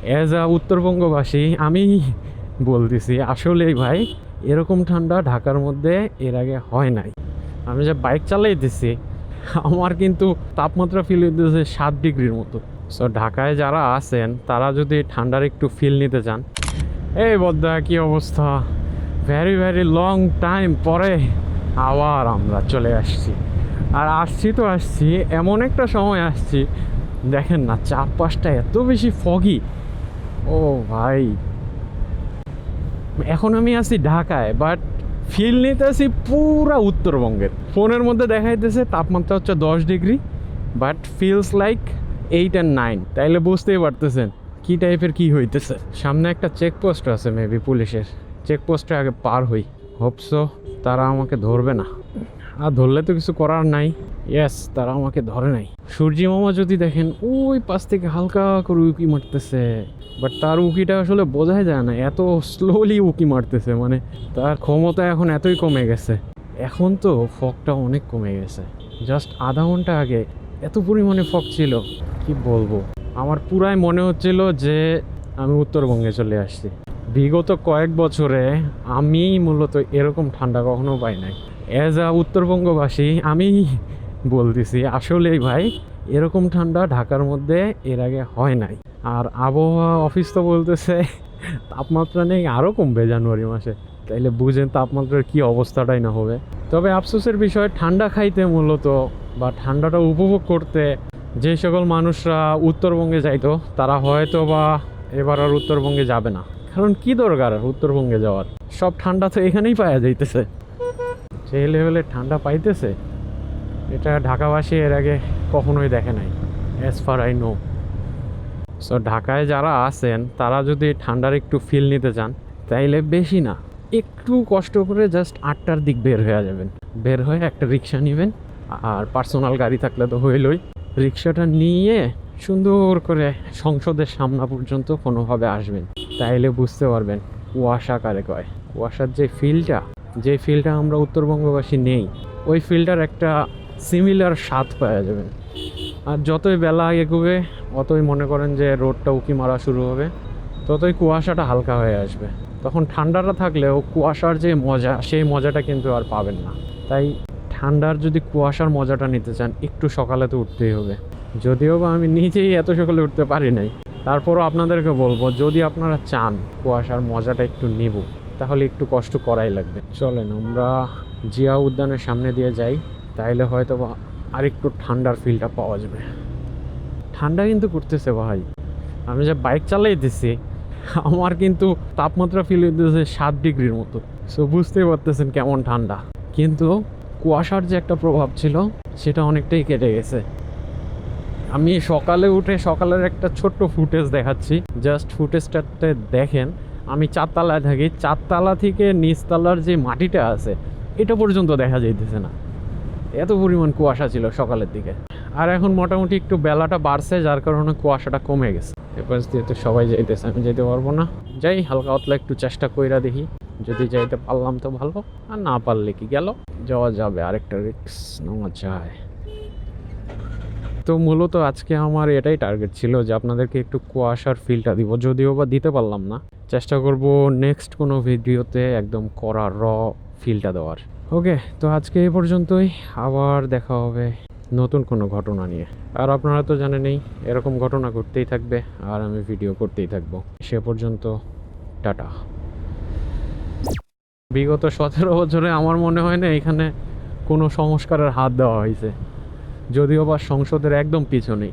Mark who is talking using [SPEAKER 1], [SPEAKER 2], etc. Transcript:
[SPEAKER 1] As a উত্তরবঙ্গবাসী আমি বলতেছি আসলেই ভাই এরকম ঠান্ডা ঢাকার মধ্যে এর আগে হয় নাই। আমি যে বাইক চালাইতেছি আমার কিন্তু তাপমাত্রা ফিল হইতেছে 7 ডিগ্রির মতো। সো ঢাকায় যারা আছেন তারা যদি ঠান্ডার একটু ফিল নিতে চান, এই বদ্দা কি অবস্থা, ভেরি ভেরি লং টাইম পরে আবার আমরা চলে আসছি। আর আসছি তো আসছি, এমন একটা সময় আসছি দেখেন না চারপাশটা এত বেশি ফগি। ও ভাই, এখন আমি আছি ঢাকায়, বাট ফিল নিতেছি পুরা উত্তরবঙ্গের। ফোনের মধ্যে দেখাইতেছে তাপমাত্রা হচ্ছে 10 degree, but feels like 8 and 9। তাইলে বুঝতেই পারতেছেন কি টাইপের কি হইতেছে। সামনে একটা চেকপোস্ট আছে মেবি পুলিশের, চেকপোস্টে আগে পার হই, হোপসো তারা আমাকে ধরবে না। আর ধরলে তো কিছু করার নাই। ইয়েস, তারা আমাকে ধরে নাই। সূর্যি মামা যদি দেখেন ওই পাশ থেকে হালকা করে উকি মারতেছে, বাট তার উকিটা আসলে বোঝাই যায় না, এত স্লোলি উকি মারতেছে, মানে তার ক্ষমতা এখন এতই কমে গেছে। এখন তো ফগটা অনেক কমে গেছে, জাস্ট আধা ঘন্টা আগে এত পরিমাণে ফগ ছিল কি বলবো। আমার পুরাই মনে হচ্ছিল যে আমি উত্তরবঙ্গে চলে আসছি। বিগত কয়েক বছরে আমি মূলত এরকম ঠান্ডা কখনো পাই নাই। অ্যাজ আ উত্তরবঙ্গবাসী আমি বলতেছি আসলেই ভাই এরকম ঠান্ডা ঢাকার মধ্যে এর আগে হয় নাই। আর আবহাওয়া অফিস তো বলতেছে তাপমাত্রা নেই, আরও কমবে জানুয়ারি মাসে। তাইলে বুঝেন তাপমাত্রার কি অবস্থাটাই না হবে। তবে আফসোসের বিষয়, ঠান্ডা খাইতে মূলত বা ঠান্ডাটা উপভোগ করতে যে সকল মানুষরা উত্তরবঙ্গে যাইতো তারা হয়তো বা এবার আর উত্তরবঙ্গে যাবে না। কারণ কি দরকার উত্তরবঙ্গে যাওয়ার, সব ঠান্ডা তো এখানেই পাওয়া যাইতেছে। যে লেভেলে ঠান্ডা পাইতেছে এটা ঢাকাবাসী এর আগে কখনোই দেখে নাই, as far I know. So ঢাকায় যারা আছেন তারা যদি ঠান্ডার একটু ফিল নিতে চান, তাইলে বেশি না একটু কষ্ট করে জাস্ট 8টার দিক বের হয়ে যাবেন। বের হয়ে একটা রিক্সা নেবেন, আর পার্সোনাল গাড়ি থাকলে তো হইলই। রিক্সাটা নিয়ে সুন্দর করে সংসদের সামনা পর্যন্ত কোনোভাবে আসবেন, তাইলে বুঝতে পারবেন কুয়াশা কারে কয়। কুয়াশার যে ফিলটা আমরা উত্তরবঙ্গবাসী নেই, ওই ফিলটার একটা সিমিলার স্বাদ পাওয়া যাবেন। আর যতই বেলা এগোবে অতই মনে করেন যে রোডটা উকি মারা শুরু হবে, ততই কুয়াশাটা হালকা হয়ে আসবে। তখন ঠান্ডাটা থাকলেও কুয়াশার যে মজা, সেই মজাটা কিন্তু আর পাবেন না। তাই ঠান্ডার যদি কুয়াশার মজাটা নিতে চান একটু সকালে তো উঠতেই হবে। যদিও বা আমি নিজেই এত সকালে উঠতে পারি নাই, তারপরও আপনাদেরকে বলবো যদি আপনারা চান কুয়াশার মজাটা একটু নিব, তাহলে একটু কষ্ট করাই লাগবে। চলেন আমরা জিয়া উদ্যানের সামনে দিয়ে যাই, তাইলে হয়তো বা আরেকটু ঠান্ডার ফিলটা পাওয়া যাবে। ঠান্ডা কিন্তু করতেছে ভাই, আমি যে বাইক চালাইতেছি আমার কিন্তু তাপমাত্রা ফিল হইতেছে 7 ডিগ্রির মতো। সো বুঝতেই পারতেছেন কেমন ঠান্ডা। কিন্তু কুয়াশার যে একটা প্রভাব ছিল সেটা অনেকটাই কেটে গেছে। আমি সকালে উঠে সকালের একটা ছোট্ট ফুটেজ দেখাচ্ছি, জাস্ট ফুটেজটাতে দেখেন। আমি 4তলায় থাকি, 4তলা থেকে নিচতলার যে মাটিটা আছে এটা পর্যন্ত দেখা যাইতেছে না, এত পরিমাণ কুয়াশা ছিল সকালের দিকে। আর এখন মোটামুটি একটু বেলাটা বাড়ছে, যার কারণে কুয়াশাটা কমে গেছে। এপাশ দিয়ে তো সবাই যাইতেছে, আমি যেতে পারবো না। যাই হালকা পাতলা একটু চেষ্টা কইরা দেখি, যদি যাইতে পারলাম তো ভালো, আর না পারলে কি গেল, যাওয়া যাবে, আরেকটা রিস্ক নেওয়া যায়। তো মূলত আজকে আমার এটাই টার্গেট ছিল যে আপনাদেরকে একটু কুয়াশার ফিলটা দিব, যদিও বা দিতে পারলাম না। চেষ্টা করব নেক্সট কোনো ভিডিওতে একদম কড়া র ফিলটা দেওয়ার। ওকে, তো আজকে এই পর্যন্তই, আবার দেখা হবে নতুন কোনো ঘটনা নিয়ে। আর আপনারা তো জানেনই এরকম ঘটনা ঘটতেই থাকবে আর আমি ভিডিও করতেই থাকবো। সে পর্যন্ত টাটা। বিগত 17 বছরে আমার মনে হয় না এখানে কোনো সংস্কারের হাত দেওয়া হয়েছে, যদিও বা সংসদের একদম পিছনেই।